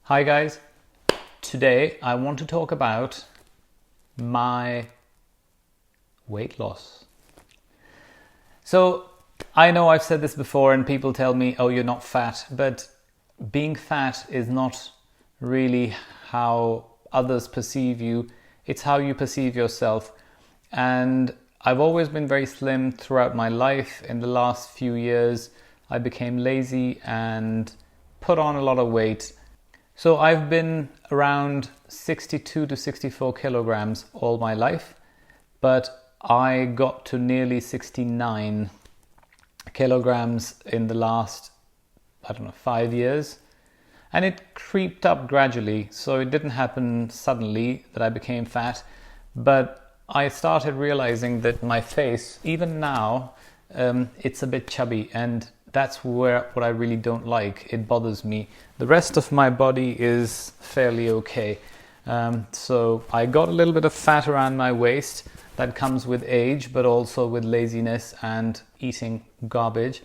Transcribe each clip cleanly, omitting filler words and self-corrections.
Hi guys, today I want to talk about my weight loss. So I know I've said this before and people tell me, oh, you're not fat, but being fat is not really how others perceive you. It's how you perceive yourself. And I've always been very slim throughout my life. In the last few years, I became lazy and put on a lot of weight. So I've been around 62 to 64 kilograms all my life, but I got to nearly 69 kilograms in the last, 5 years. And it creeped up gradually, so it didn't happen suddenly that I became fat, but I started realizing that my face, even now, it's a bit chubby, and that's what I really don't like. It bothers me. The rest of my body is fairly okay. So I got a little bit of fat around my waist. That comes with age, but also with laziness and eating garbage.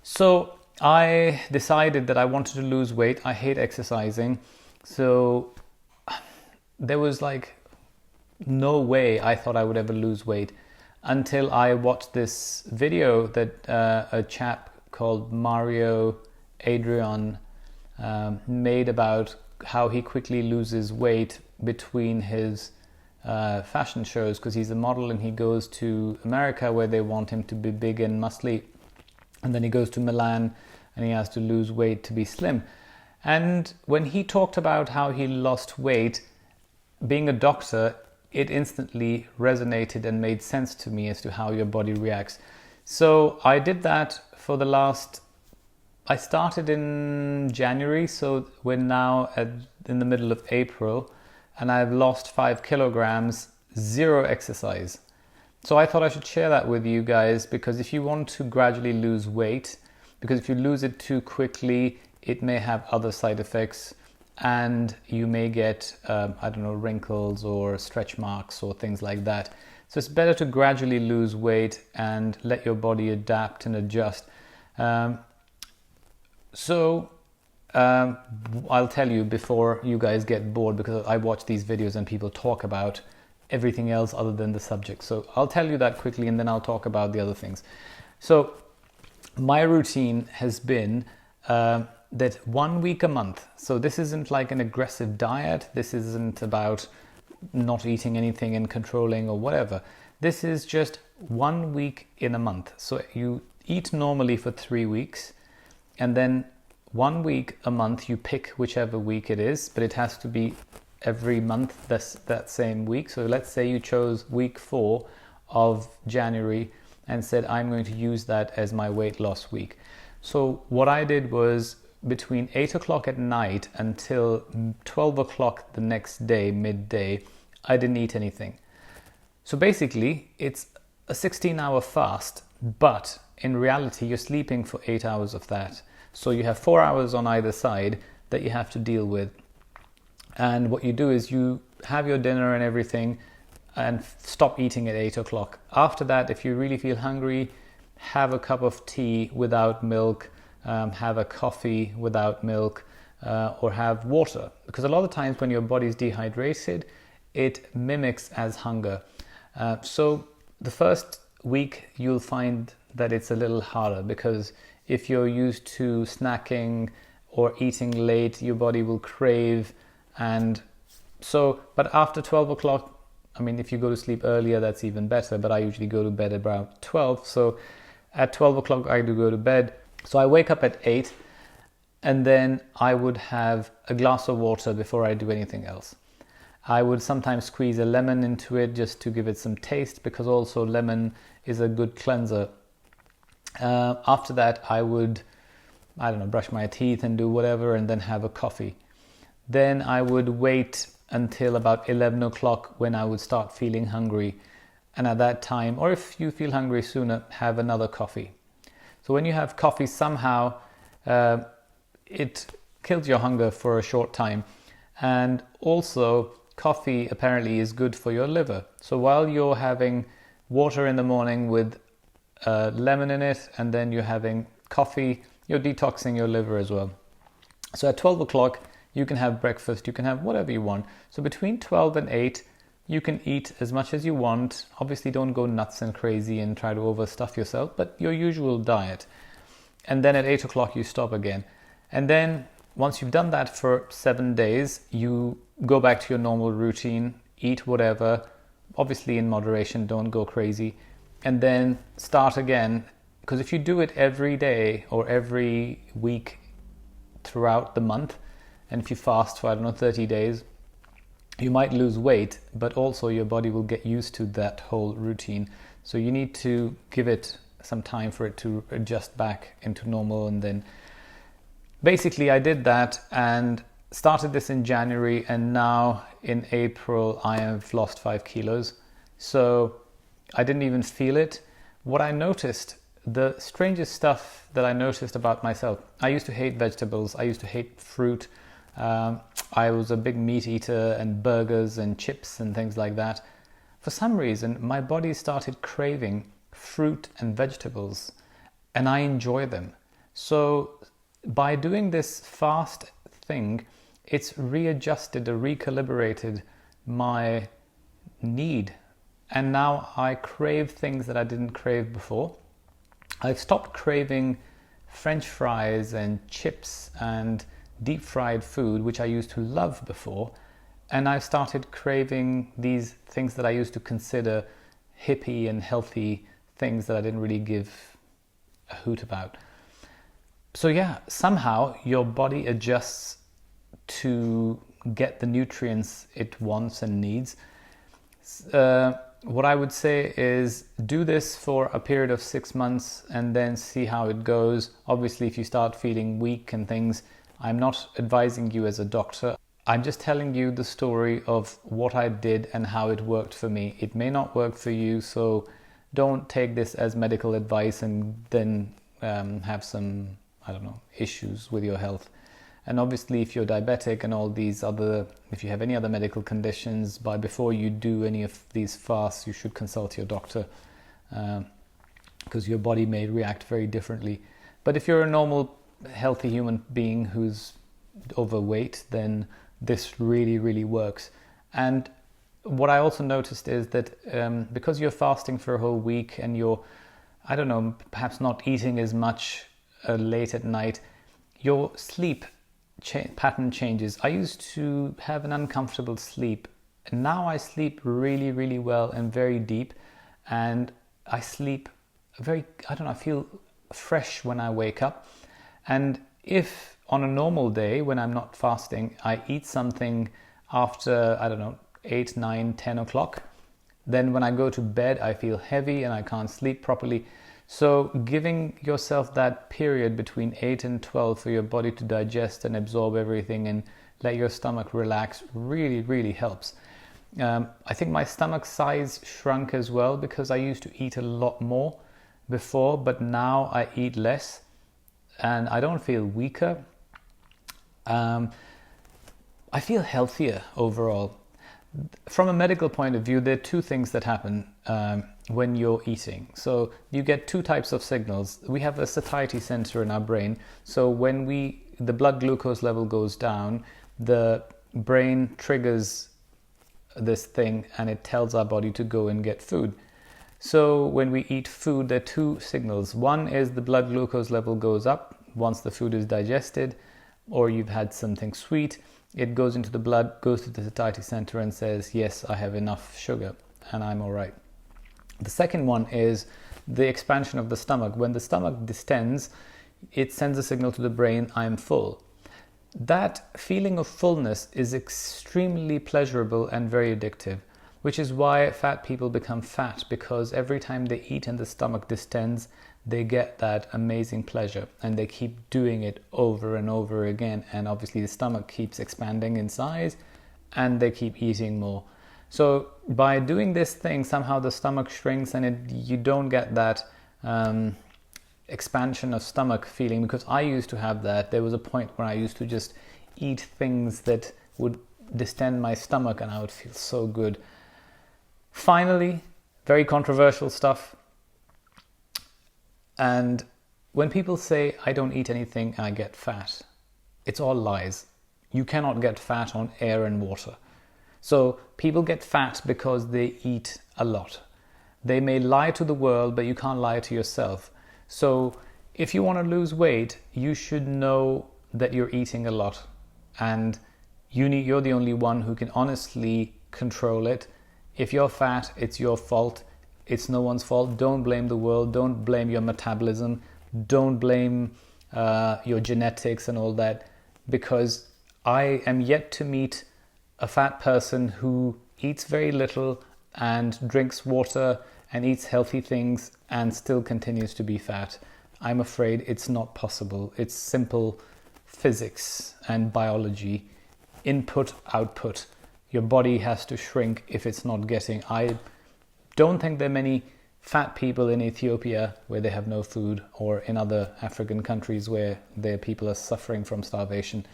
So I decided that I wanted to lose weight. I hate exercising. So there was no way I thought I would ever lose weight until I watched this video that a chap called Mario Adrian made about how he quickly loses weight between his fashion shows, because he's a model and he goes to America where they want him to be big and muscly, and then he goes to Milan and he has to lose weight to be slim. And when he talked about how he lost weight, being a doctor, it instantly resonated and made sense to me as to how your body reacts. So I did that for I started in January, so we're now in the middle of April, and I've lost 5 kilograms, zero exercise. So I thought I should share that with you guys, because if you want to gradually lose weight, because if you lose it too quickly, it may have other side effects and you may get, wrinkles or stretch marks or things like that. So it's better to gradually lose weight and let your body adapt and adjust. I'll tell you before you guys get bored, because I watch these videos and people talk about everything else other than the subject. So I'll tell you that quickly and then I'll talk about the other things. So my routine has been that 1 week a month. So this isn't like an aggressive diet. This isn't about not eating anything and controlling or whatever. This is just 1 week in a month. So you eat normally for 3 weeks, and then 1 week a month you pick whichever week it is, but it has to be every month that same week. So let's say you chose week 4 of January and said, I'm going to use that as my weight loss week. So what I did was, between 8 o'clock at night until 12 o'clock the next day, midday, I didn't eat anything. So basically, it's a 16-hour fast, but in reality, you're sleeping for 8 hours of that. So you have 4 hours on either side that you have to deal with. And what you do is you have your dinner and everything and stop eating at 8 o'clock. After that, if you really feel hungry, have a cup of tea without milk, have a coffee without milk, or have water. Because a lot of times when your body's dehydrated, it mimics as hunger. So the first week you'll find that it's a little harder, because if you're used to snacking or eating late, your body will crave. And so, but after 12 o'clock, if you go to sleep earlier, that's even better, but I usually go to bed about 12. So at 12 o'clock, I do go to bed. So I wake up at 8, and then I would have a glass of water before I do anything else. I would sometimes squeeze a lemon into it just to give it some taste, because also lemon is a good cleanser. After that, I would, brush my teeth and do whatever, and then have a coffee. Then I would wait until about 11 o'clock when I would start feeling hungry. And at that time, or if you feel hungry sooner, have another coffee. So when you have coffee, somehow it kills your hunger for a short time. And also, coffee apparently is good for your liver. So while you're having water in the morning with lemon in it, and then you're having coffee, you're detoxing your liver as well. So at 12 o'clock, You can have breakfast, you can have whatever you want. So between 12 and 8, you can eat as much as you want. Obviously, don't go nuts and crazy and try to overstuff yourself, but your usual diet. And then at 8 o'clock, you stop again. And then once you've done that for 7 days, you go back to your normal routine, eat whatever, obviously in moderation, don't go crazy, and then start again. Because if you do it every day or every week throughout the month, and if you fast for, 30 days, you might lose weight, but also your body will get used to that whole routine. So you need to give it some time for it to adjust back into normal. And then basically I did that and started this in January, and now in April I have lost 5 kilos. So I didn't even feel it. What I noticed, the strangest stuff that I noticed about myself, I used to hate vegetables, I used to hate fruit. I was a big meat eater and burgers and chips and things like that. For some reason, my body started craving fruit and vegetables, and I enjoy them. So by doing this fast thing, it's readjusted or recalibrated my need. And now I crave things that I didn't crave before. I've stopped craving French fries and chips and deep fried food, which I used to love before, and I started craving these things that I used to consider hippie and healthy things that I didn't really give a hoot about. So yeah, somehow your body adjusts to get the nutrients it wants and needs. What I would say is do this for a period of 6 months and then see how it goes. Obviously, if you start feeling weak and things, I'm not advising you as a doctor. I'm just telling you the story of what I did and how it worked for me. It may not work for you, so don't take this as medical advice and then have some, issues with your health. And obviously, if you're diabetic and all these other, if you have any other medical conditions, before you do any of these fasts, you should consult your doctor, because your body may react very differently. But if you're a normal healthy human being who's overweight, then this really, really works. And what I also noticed is that because you're fasting for a whole week and you're, perhaps not eating as much late at night, your sleep pattern changes. I used to have an uncomfortable sleep, and now I sleep really, really well and very deep, and I sleep I feel fresh when I wake up. And if on a normal day when I'm not fasting, I eat something after, 8, 9, 10 o'clock, then when I go to bed, I feel heavy and I can't sleep properly. So giving yourself that period between 8 and 12 for your body to digest and absorb everything and let your stomach relax really, really helps. I think my stomach size shrunk as well because I used to eat a lot more before, but now I eat less. And I don't feel weaker. I feel healthier overall. From a medical point of view, there are 2 things that happen when you're eating. So you get 2 types of signals. We have a satiety sensor in our brain. So when the blood glucose level goes down, the brain triggers this thing and it tells our body to go and get food. So when we eat food, there are 2 signals. One is the blood glucose level goes up once the food is digested, or you've had something sweet. It goes into the blood, goes to the satiety center and says, yes, I have enough sugar and I'm all right. The second one is the expansion of the stomach. When the stomach distends, it sends a signal to the brain, I'm full. That feeling of fullness is extremely pleasurable and very addictive, which is why fat people become fat, because every time they eat and the stomach distends, they get that amazing pleasure and they keep doing it over and over again. And obviously the stomach keeps expanding in size and they keep eating more. So by doing this thing, somehow the stomach shrinks and you don't get that expansion of stomach feeling, because I used to have that. There was a point where I used to just eat things that would distend my stomach and I would feel so good. Finally, very controversial stuff. And when people say I don't eat anything and I get fat, it's all lies. You cannot get fat on air and water. So people get fat because they eat a lot. They may lie to the world, but you can't lie to yourself. So if you want to lose weight, you should know that you're eating a lot, and you're the only one who can honestly control it. If you're fat, it's your fault. It's no one's fault. Don't blame the world. Don't blame your metabolism. Don't blame your genetics and all that, because I am yet to meet a fat person who eats very little and drinks water and eats healthy things and still continues to be fat. I'm afraid it's not possible. It's simple physics and biology. Input, output. Your body has to shrink if it's not getting. I don't think there are many fat people in Ethiopia where they have no food, or in other African countries where their people are suffering from starvation.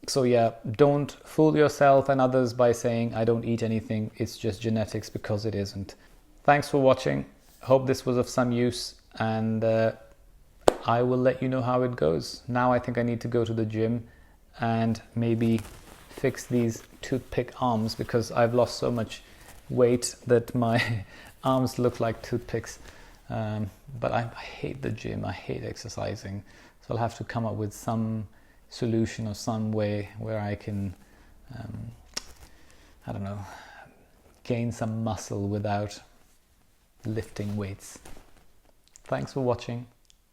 So yeah, don't fool yourself and others by saying I don't eat anything, it's just genetics, because it isn't. Thanks for watching. Hope this was of some use, and I will let you know how it goes. Now I think I need to go to the gym and maybe fix these toothpick arms, because I've lost so much weight that my arms look like toothpicks. But I hate the gym, I hate exercising, so I'll have to come up with some solution or some way where I can I don't know, gain some muscle without lifting weights. Thanks for watching.